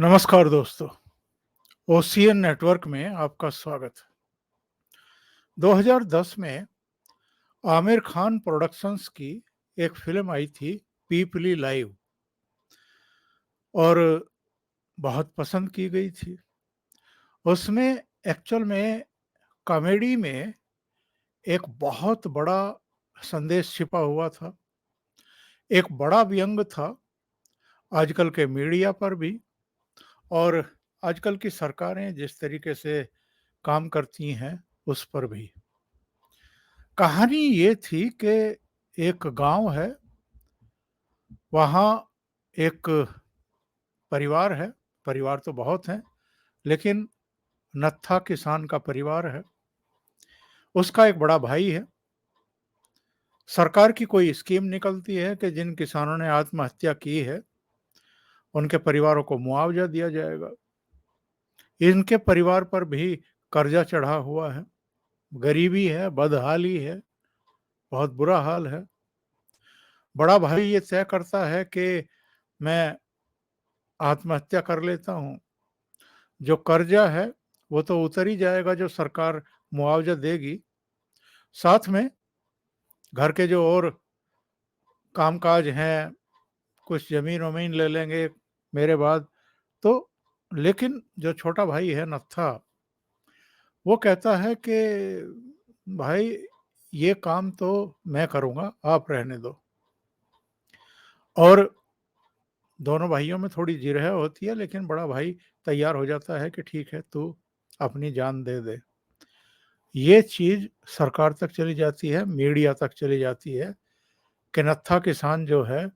नमस्कार दोस्तों, ocean network में आपका स्वागत है। 2010 में आमिर खान प्रोडक्शंस की एक फिल्म आई थी पीपली लाइव और बहुत पसंद की गई थी। उसमें एक्चुअल में कॉमेडी में एक बहुत बड़ा संदेश छिपा हुआ था। एक बड़ा व्यंग था आजकल के मीडिया पर भी और आजकल की सरकारें जिस तरीके से काम करती हैं उस पर भी। कहानी ये थी कि एक गांव है, वहाँ एक परिवार है, परिवार तो बहुत हैं, लेकिन नत्था किसान का परिवार है। उसका एक बड़ा भाई है। सरकार की कोई स्कीम निकलती है कि जिन किसानों ने आत्महत्या की है, उनके परिवारों को मुआवजा दिया जाएगा। इनके परिवार पर भी कर्जा चढ़ा हुआ है, गरीबी है, बदहाली है, बहुत बुरा हाल है। बड़ा भाई ये तय करता है कि मैं आत्महत्या कर लेता हूँ। जो कर्जा है वो तो उतर ही जाएगा जो सरकार मुआवजा देगी, साथ में घर के जो और कामकाज हैं, कुछ ज़मीन वमीन ले लेंगे मेरे बाद। तो लेकिन जो छोटा भाई है नत्था, वो कहता है कि भाई ये काम तो मैं करूँगा, आप रहने दो। और दोनों भाइयों में थोड़ी जिरह होती है, लेकिन बड़ा भाई तैयार हो जाता है कि ठीक है, तू अपनी जान दे दे। ये चीज़ सरकार तक चली जाती है, मीडिया तक चली जाती है कि नत्था किसान जो है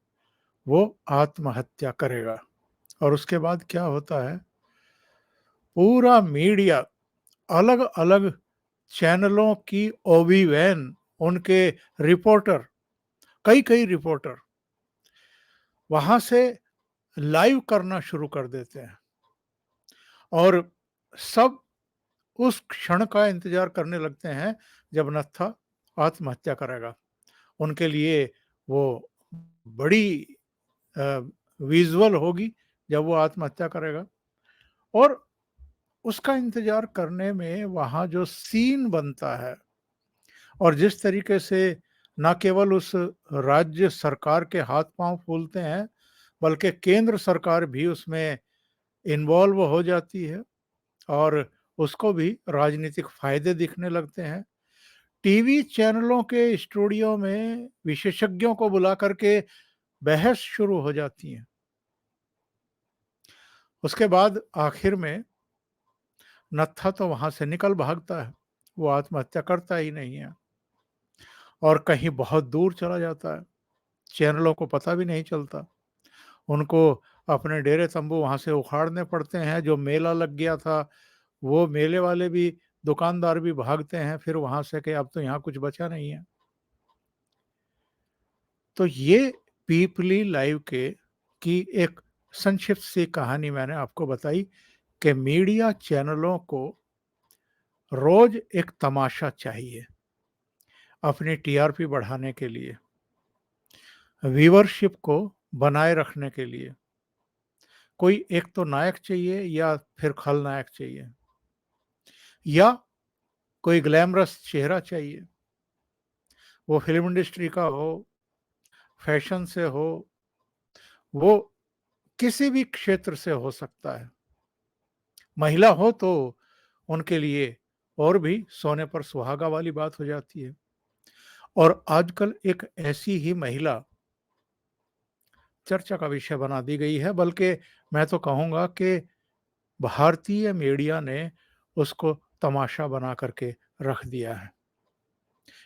वो आत्महत्या करेगा। और उसके बाद क्या होता है, पूरा मीडिया अलग-अलग चैनलों की ओबी वैन, उनके रिपोर्टर, कई-कई रिपोर्टर वहाँ से लाइव करना शुरू कर देते हैं और सब उस क्षण का इंतज़ार करने लगते हैं जब नत्था आत्महत्या करेगा। उनके लिए वो बड़ी अ, विज़ुअल होगी जब वो आत्महत्या करेगा। और उसका इंतज़ार करने में वहाँ जो सीन बनता है और जिस तरीके से ना केवल उस राज्य सरकार के हाथ-पाँव फूलते हैं, बल्कि केंद्र सरकार भी उसमें इन्वॉल्व हो जाती है और उसको भी राजनीतिक फ़ायदे दिखने लगते हैं। टीवी चैनलों के स्टूडियो में विशेषज्ञों को बुला कर के बहस शुरू हो जाती है। उसके बाद आखिर में नत्था तो वहाँ से निकल भागता है, वो आत्महत्या करता ही नहीं है और कहीं बहुत दूर चला जाता है। चैनलों को पता भी नहीं चलता। उनको अपने डेरे तंबू वहाँ से उखाड़ने पड़ते हैं। जो मेला लग गया था, वो मेले वाले भी, दुकानदार भी भागते हैं फिर वहाँ से कि अब तो यहाँ कुछ बचा नहीं है। तो ये पीपली लाइव के की एक संक्षिप्त सी कहानी मैंने आपको बताई कि मीडिया चैनलों को रोज एक तमाशा चाहिए अपनी टीआरपी बढ़ाने के लिए, व्यूअरशिप को बनाए रखने के लिए। कोई एक तो नायक चाहिए या फिर खलनायक चाहिए या कोई ग्लैमरस चेहरा चाहिए। वो फ़िल्म इंडस्ट्री का हो, फैशन से हो, वो किसी भी क्षेत्र से हो सकता है। महिला हो तो उनके लिए और भी सोने पर सुहागा वाली बात हो जाती है। और आजकल एक ऐसी ही महिला चर्चा का विषय बना दी गई है, बल्कि मैं तो कहूँगा कि भारतीय मीडिया ने उसको तमाशा बना करके रख दिया है।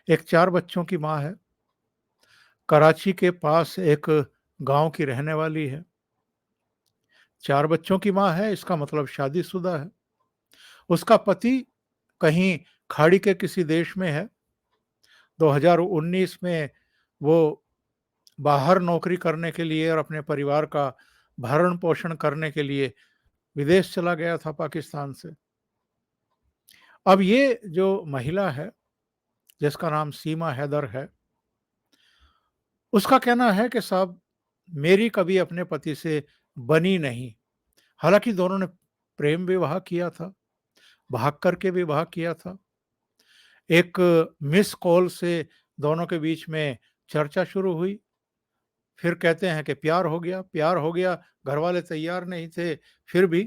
एक 4 बच्चों की माँ है, कराची के पास एक गाँव की रहने वाली है। 4 बच्चों की माँ है, इसका मतलब शादीशुदा है। उसका पति कहीं खाड़ी के किसी देश में है। 2019 में वो बाहर नौकरी करने के लिए और अपने परिवार का भरण-पोषण करने के लिए विदेश चला गया था पाकिस्तान से। अब ये जो महिला है, जिसका नाम सीमा हैदर है, उसका कहना है कि साहब मेरी कभी अपने पति से बनी नहीं। हालाँकि दोनों ने प्रेम विवाह किया था, भाग करके विवाह किया था। एक मिस्ड कॉल से दोनों के बीच में चर्चा शुरू हुई, फिर कहते हैं कि प्यार हो गया, घरवाले तैयार नहीं थे, फिर भी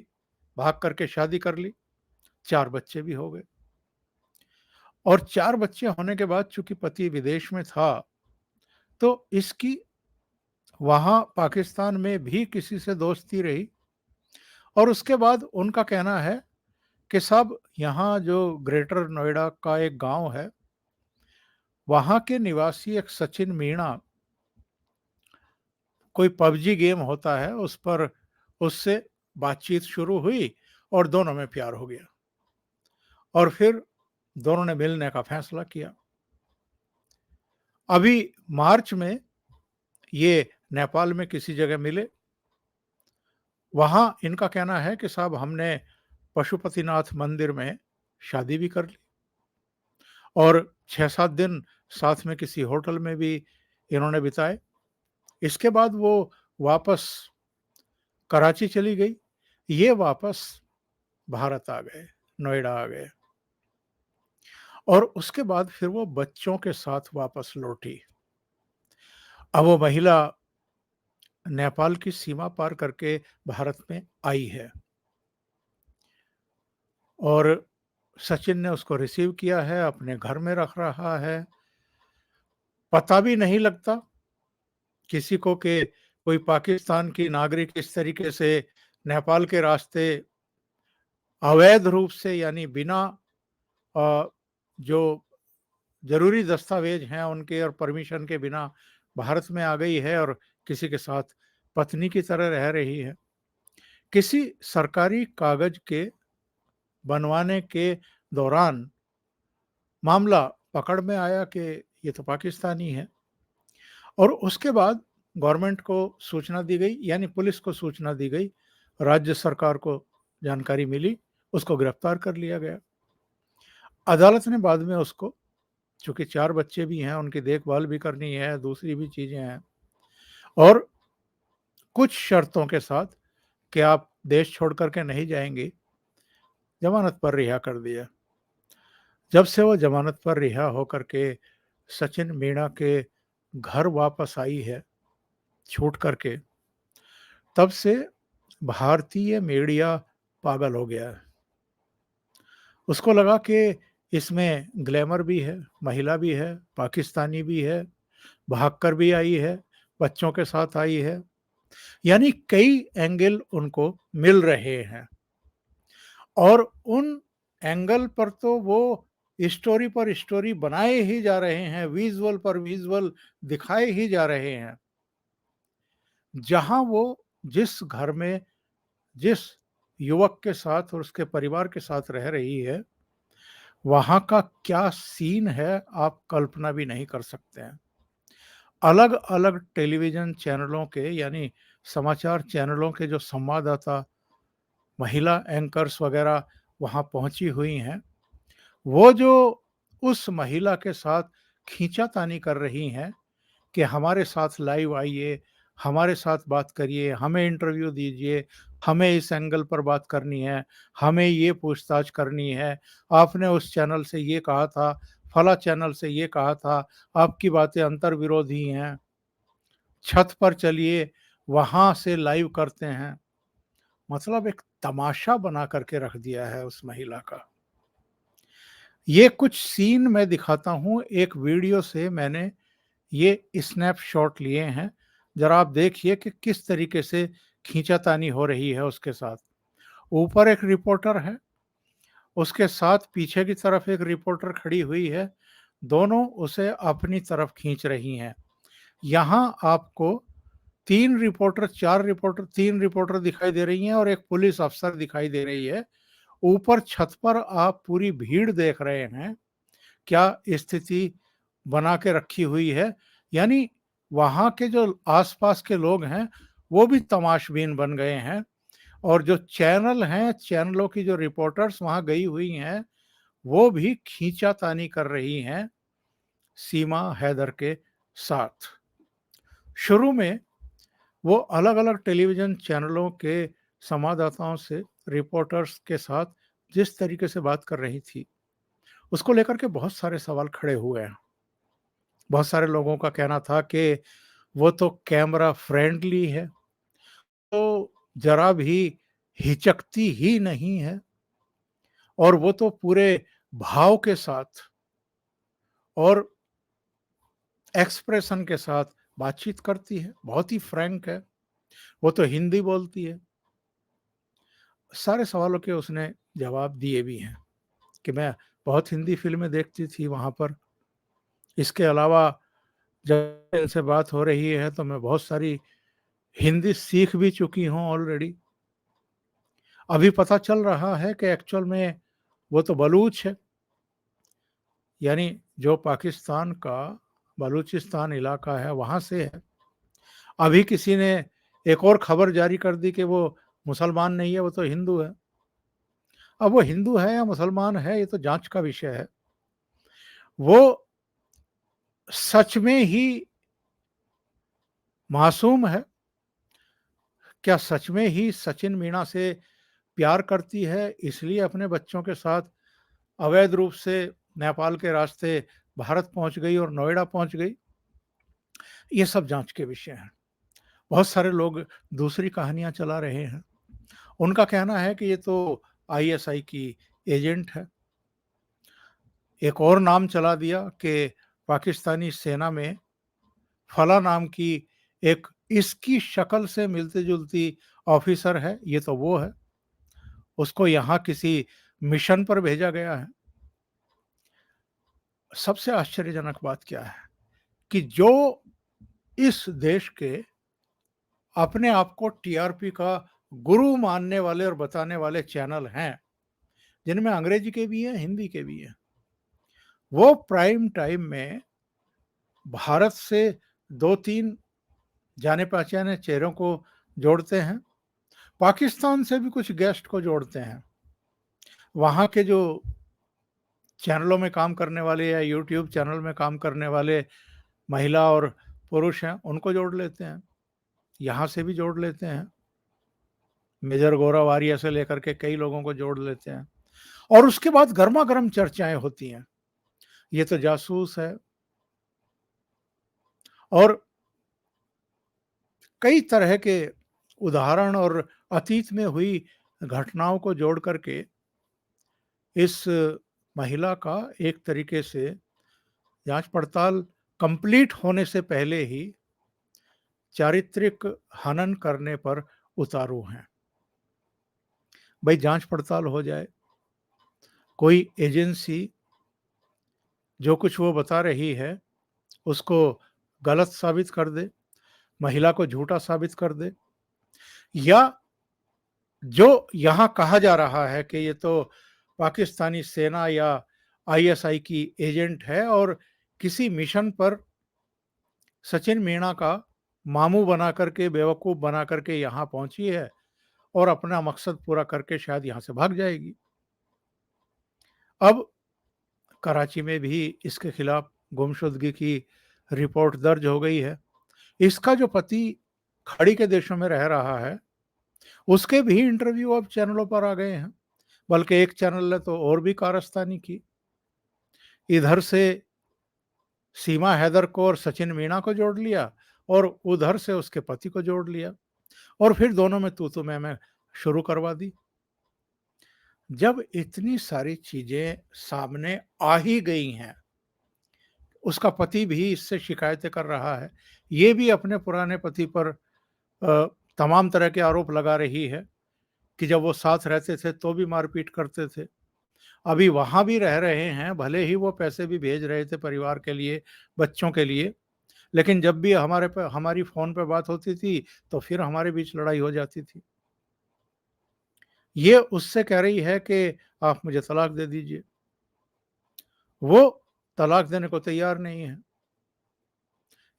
भाग करके शादी कर ली, 4 बच्चे भी हो गए। और 4 बच्चे होने के बाद चूँकि पति विदेश में था, तो इसकी वहाँ पाकिस्तान में भी किसी से दोस्ती रही और उसके बाद उनका कहना है कि साहब यहाँ जो ग्रेटर नोएडा का एक गाँव है, वहाँ के निवासी एक सचिन मीणा, कोई पबजी गेम होता है उस पर उससे बातचीत शुरू हुई और दोनों में प्यार हो गया और फिर दोनों ने मिलने का फैसला किया। अभी मार्च में ये नेपाल में किसी जगह मिले। वहाँ इनका कहना है कि साहब हमने पशुपतिनाथ मंदिर में शादी भी कर ली और 6-7 दिन साथ में किसी होटल में भी इन्होंने बिताए। इसके बाद वो वापस कराची चली गई, ये वापस भारत आ गए, नोएडा आ गए और उसके बाद फिर वो बच्चों के साथ वापस लौटी। अब वो महिला नेपाल की सीमा पार करके भारत में आई है और सचिन ने उसको रिसीव किया है, अपने घर में रख रहा है। पता भी नहीं लगता किसी को कि कोई पाकिस्तान की नागरिक इस तरीके से नेपाल के रास्ते अवैध रूप से यानी बिना जो ज़रूरी दस्तावेज हैं उनके और परमिशन के बिना भारत में आ गई है और किसी के साथ पत्नी की तरह रह रही है। किसी सरकारी कागज के बनवाने के दौरान मामला पकड़ में आया कि ये तो पाकिस्तानी है और उसके बाद गवर्नमेंट को सूचना दी गई यानी पुलिस को सूचना दी गई, राज्य सरकार को जानकारी मिली, उसको गिरफ्तार कर लिया गया। अदालत ने बाद में उसको, चूँकि 4 बच्चे भी हैं, उनकी देखभाल भी करनी है, दूसरी भी चीज़ें हैं और कुछ शर्तों के साथ कि आप देश छोड़ कर के नहीं जाएँगी, ज़मानत पर रिहा कर दिया। जब से वो ज़मानत पर रिहा होकर के सचिन मीणा के घर वापस आई है, छूट करके, तब से भारतीय मीडिया पागल हो गया है। उसको लगा कि इसमें ग्लैमर भी है, महिला भी है, पाकिस्तानी भी है, भागकर भी आई है, बच्चों के साथ आई है, यानी कई एंगल उनको मिल रहे हैं और उन एंगल पर तो वो स्टोरी पर स्टोरी बनाए ही जा रहे हैं, विजुअल पर विजुअल दिखाए ही जा रहे हैं। जहाँ वो जिस घर में जिस युवक के साथ और उसके परिवार के साथ रह रही है, वहाँ का क्या सीन है आप कल्पना भी नहीं कर सकते हैं। अलग-अलग टेलीविज़न चैनलों के यानी समाचार चैनलों के जो संवाददाता, महिला एंकर्स वग़ैरह वहाँ पहुँची हुई हैं, वो जो उस महिला के साथ खींचातानी कर रही हैं कि हमारे साथ लाइव आइए, हमारे साथ बात करिए, हमें इंटरव्यू दीजिए, हमें इस एंगल पर बात करनी है, हमें ये पूछताछ करनी है, आपने उस चैनल से ये कहा था, फला चैनल से ये कहा था, आपकी बातें अंतर्विरोधी हैं, छत पर चलिए, वहाँ से लाइव करते हैं। मतलब एक तमाशा बना करके रख दिया है उस महिला का। ये कुछ सीन मैं दिखाता हूँ, एक वीडियो से मैंने ये स्नैपशॉट लिए हैं। ज़रा आप देखिए कि किस तरीके से खींचातानी हो रही है उसके साथ। ऊपर एक रिपोर्टर है, उसके साथ पीछे की तरफ एक रिपोर्टर खड़ी हुई है, दोनों उसे अपनी तरफ खींच रही हैं। यहाँ आपको 3 रिपोर्टर, 4 रिपोर्टर, 3 रिपोर्टर दिखाई दे रही हैं और एक पुलिस अफ़सर दिखाई दे रही है। ऊपर छत पर आप पूरी भीड़ देख रहे हैं, क्या स्थिति बना के रखी हुई है। यानी वहाँ के जो आस-पास के लोग हैं, वो भी तमाशबीन बन गए हैं और जो चैनल हैं, चैनलों की जो रिपोर्टर्स वहाँ गई हुई हैं, वो भी खींचातानी कर रही हैं सीमा हैदर के साथ। शुरू में वो अलग-अलग टेलीविज़न चैनलों के संवाददाताओं से, रिपोर्टर्स के साथ जिस तरीके से बात कर रही थी, उसको लेकर के बहुत सारे सवाल खड़े हुए हैं। बहुत सारे लोगों का कहना था कि वो तो कैमरा फ्रेंडली है, तो ज़रा भी हिचकती ही नहीं है और वो तो पूरे भाव के साथ और एक्सप्रेशन के साथ बातचीत करती है, बहुत ही फ्रैंक है, वो तो हिंदी बोलती है। सारे सवालों के उसने जवाब दिए भी हैं कि मैं बहुत हिंदी फ़िल्में देखती थी वहाँ पर। इसके अलावा जब इनसे बात हो रही है तो मैं बहुत सारी हिंदी सीख भी चुकी हूँ ऑलरेडी। अभी पता चल रहा है कि एक्चुअल में वो तो बलूच है, यानी जो पाकिस्तान का बलूचिस्तान इलाका है वहाँ से है। अभी किसी ने एक और खबर जारी कर दी कि वो मुसलमान नहीं है, वो तो हिंदू है। अब वो हिंदू है या मुसलमान है ये तो जाँच का विषय है। वो सच में ही मासूम है? क्या सच में ही सचिन मीणा से प्यार करती है इसलिए अपने बच्चों के साथ अवैध रूप से नेपाल के रास्ते भारत पहुंच गई और नोएडा पहुंच गई? ये सब जांच के विषय हैं। बहुत सारे लोग दूसरी कहानियां चला रहे हैं। उनका कहना है कि ये तो आईएसआई की एजेंट है। एक और नाम चला दिया कि पाकिस्तानी सेना में फला नाम की एक इसकी शक्ल से मिलती-जुलती ऑफिसर है, ये तो वो है। उसको यहाँ किसी मिशन पर भेजा गया है। सबसे आश्चर्यजनक बात क्या है कि जो इस देश के अपने आप को टीआरपी का गुरु मानने वाले और बताने वाले चैनल हैं, जिनमें अंग्रेजी के भी हैं, हिंदी के भी हैं, वो प्राइम टाइम में भारत से 2-3 जाने-पहचाने चेहरों को जोड़ते हैं, पाकिस्तान से भी कुछ गेस्ट को जोड़ते हैं। वहाँ के जो चैनलों में काम करने वाले या यूट्यूब चैनल में काम करने वाले महिला और पुरुष हैं, उनको जोड़ लेते हैं। यहाँ से भी जोड़ लेते हैं। मेजर गौरव आर्य से लेकर के कई लोगों को जोड़ लेते हैं और उसके बाद गरमा-गरम चर्चाएँ होती हैं। ये तो जासूस है और कई तरह के उदाहरण और अतीत में हुई घटनाओं को जोड़ करके इस महिला का एक तरीके से जाँच-पड़ताल कंप्लीट होने से पहले ही चारित्रिक हनन करने पर उतारू हैं। भई जाँच-पड़ताल हो जाए, कोई एजेंसी जो कुछ वो बता रही है, उसको गलत साबित कर दे, महिला को झूठा साबित कर दे या जो यहाँ कहा जा रहा है कि ये तो पाकिस्तानी सेना या आईएसआई की एजेंट है और किसी मिशन पर सचिन मीणा का मामू बना करके, बेवकूफ़ बना करके यहाँ पहुँची है और अपना मकसद पूरा करके शायद यहाँ से भाग जाएगी। अब कराची में भी इसके खिलाफ गुमशुदगी की रिपोर्ट दर्ज हो गई है। इसका जो पति खाड़ी के देशों में रह रहा है, उसके भी इंटरव्यू अब चैनलों पर आ गए हैं। बल्कि एक चैनल ने तो और भी कारस्तानी की। इधर से सीमा हैदर को और सचिन मीणा को जोड़ लिया और उधर से उसके पति को जोड़ लिया और फिर दोनों में तू-तू मैं-मैं शुरू करवा दी। जब इतनी सारी चीज़ें सामने आ ही गई हैं, उसका पति भी इससे शिकायतें कर रहा है। ये भी अपने पुराने पति पर तमाम तरह के आरोप लगा रही है कि जब वो साथ रहते थे तो भी मारपीट करते थे। अभी वहाँ भी रह रहे हैं, भले ही वो पैसे भी भेज रहे थे परिवार के लिए, बच्चों के लिए, लेकिन जब भी हमारी फ़ोन पे बात होती थी, तो फिर हमारे बीच लड़ाई हो जाती थी। ये उससे कह रही है कि आप मुझे तलाक दे दीजिए। वो तलाक देने को तैयार नहीं है।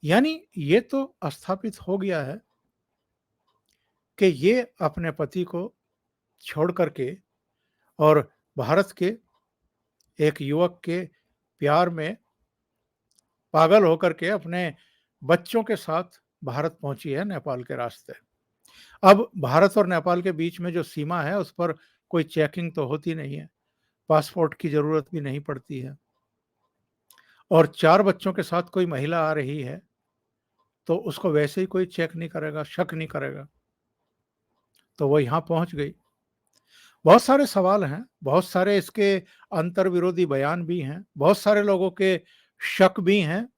यानी ये तो स्थापित हो गया है कि ये अपने पति को छोड़ कर के और भारत के एक युवक के प्यार में पागल होकर के अपने बच्चों के साथ भारत पहुंची है नेपाल के रास्ते। अब भारत और नेपाल के बीच में जो सीमा है उस पर कोई चेकिंग तो होती नहीं है, पासपोर्ट की ज़रूरत भी नहीं पड़ती है और 4 बच्चों के साथ कोई महिला आ रही है, तो उसको वैसे ही कोई चेक नहीं करेगा, शक नहीं करेगा, तो वो यहाँ पहुँच गई। बहुत सारे सवाल हैं, बहुत सारे इसके अंतर्विरोधी बयान भी हैं, बहुत सारे लोगों के शक भी हैं,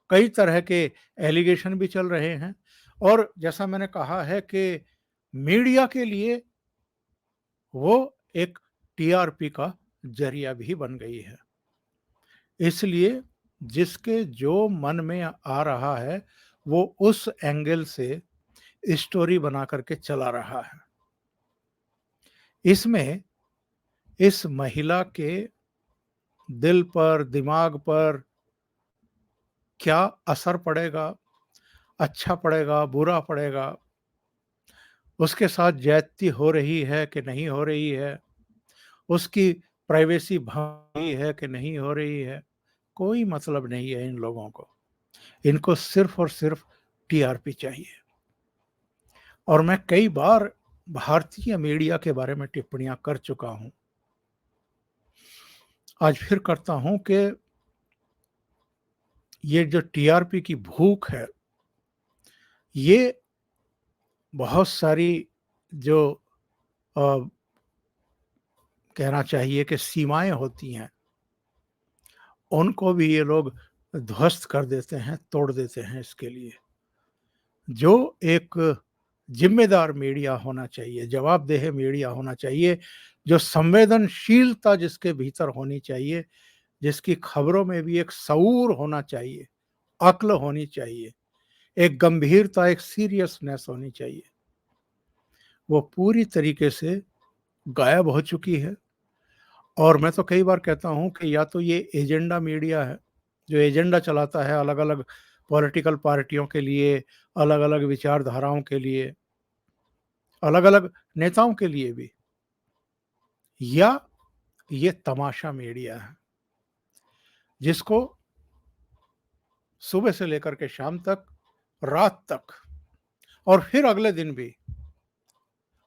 कई तरह के एलिगेशन भी चल रहे हैं और जैसा मैंने कहा है कि मीडिया के लिए वो एक टीआरपी का ज़रिया भी बन गई है। इसलिए जिसके जो मन में आ रहा है, वो उस एंगल से स्टोरी बना करके चला रहा है। इसमें इस महिला के दिल पर, दिमाग पर क्या असर पड़ेगा, अच्छा पड़ेगा, बुरा पड़ेगा, उसके साथ ज्यादती हो रही है कि नहीं हो रही है, उसकी प्राइवेसी भंग हुई है कि नहीं हो रही है, कोई मतलब नहीं है इन लोगों को। इनको सिर्फ और सिर्फ टीआरपी चाहिए। और मैं कई बार भारतीय मीडिया के बारे में टिप्पणियां कर चुका हूं, आज फिर करता हूं कि ये जो टीआरपी की भूख है, ये बहुत सारी जो अ, कहना चाहिए कि सीमाएं होती हैं, उनको भी ये लोग ध्वस्त कर देते हैं, तोड़ देते हैं इसके लिए। जो एक ज़िम्मेदार मीडिया होना चाहिए, जवाबदेह मीडिया होना चाहिए, जो संवेदनशीलता जिसके भीतर होनी चाहिए, जिसकी खबरों में भी एक शऊर होना चाहिए, अक्ल होनी चाहिए, एक गंभीरता, एक सीरियसनेस होनी चाहिए, वो पूरी तरीके से गायब हो चुकी है। और मैं तो कई बार कहता हूँ कि या तो ये एजेंडा मीडिया है, जो एजेंडा चलाता है अलग-अलग पॉलिटिकल पार्टियों के लिए, अलग-अलग विचारधाराओं के लिए, अलग-अलग नेताओं के लिए भी, या ये तमाशा मीडिया है, जिसको सुबह से लेकर के शाम तक, रात तक और फिर अगले दिन भी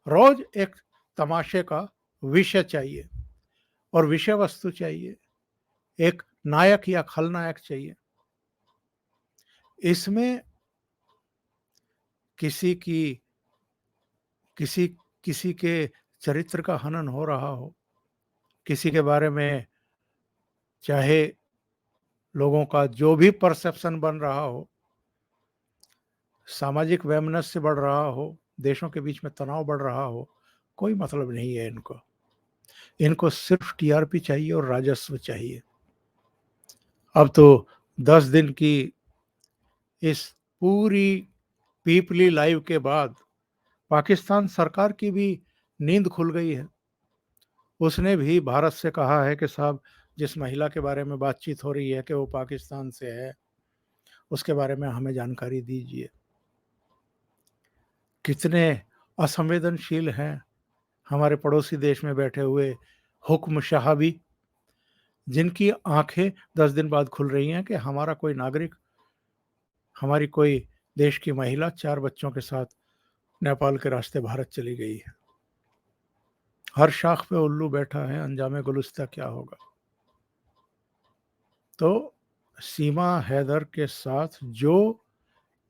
रोज एक तमाशे का विषय चाहिए और विषय वस्तु चाहिए, एक नायक या खलनायक चाहिए। इसमें किसी की किसी किसी के चरित्र का हनन हो रहा हो, किसी के बारे में चाहे लोगों का जो भी परसेप्शन बन रहा हो, सामाजिक वैमनस्य बढ़ रहा हो, देशों के बीच में तनाव बढ़ रहा हो, कोई मतलब नहीं है इनको। इनको सिर्फ टीआरपी चाहिए और राजस्व चाहिए। अब तो 10 दिन की इस पूरी पीपली लाइव के बाद पाकिस्तान सरकार की भी नींद खुल गई है। उसने भी भारत से कहा है कि साहब, जिस महिला के बारे में बातचीत हो रही है कि वो पाकिस्तान से है, उसके बारे में हमें जानकारी दीजिए। कितने असंवेदनशील हैं हमारे पड़ोसी देश में बैठे हुए हुक्म शाह भी, जिनकी आंखें 10 दिन बाद खुल रही हैं कि हमारा कोई नागरिक, हमारी कोई देश की महिला 4 बच्चों के साथ नेपाल के रास्ते भारत चली गई है। हर शाख पे उल्लू बैठा है, अंजामे गुलिस्ता क्या होगा। तो सीमा हैदर के साथ जो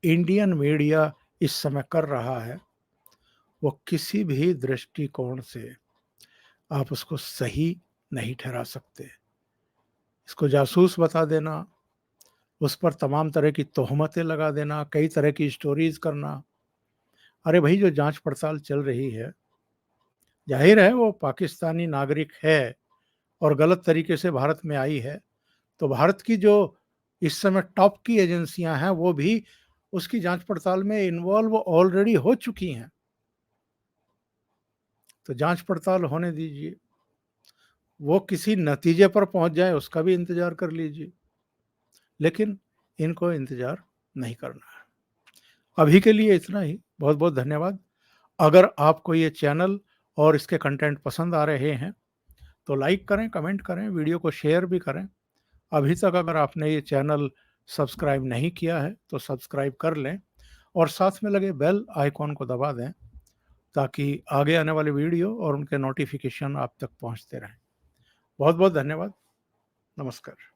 इंडियन मीडिया इस समय कर रहा है, वो किसी भी दृष्टिकोण से आप उसको सही नहीं ठहरा सकते। इसको जासूस बता देना, उस पर तमाम तरह की तोहमतें लगा देना, कई तरह की स्टोरीज करना। अरे भाई, जो जांच पड़ताल चल रही है, जाहिर है वो पाकिस्तानी नागरिक है और गलत तरीके से भारत में आई है, तो भारत की जो इस समय टॉप की एजेंसियां हैं, वो भी उसकी जांच पड़ताल में इन्वॉल्व ऑलरेडी हो चुकी हैं। तो जांच पड़ताल होने दीजिए, वो किसी नतीजे पर पहुंच जाए उसका भी इंतजार कर लीजिए, लेकिन इनको इंतजार नहीं करना है। अभी के लिए इतना ही। बहुत बहुत धन्यवाद। अगर आपको ये चैनल और इसके कंटेंट पसंद आ रहे हैं तो लाइक करें, कमेंट करें, वीडियो को शेयर भी करें। अभी तक अगर आपने ये चैनल सब्सक्राइब नहीं किया है तो सब्सक्राइब कर लें और साथ में लगे बेल आइकॉन को दबा दें ताकि आगे आने वाले वीडियो और उनके नोटिफिकेशन आप तक पहुंचते रहें। बहुत बहुत धन्यवाद। नमस्कार।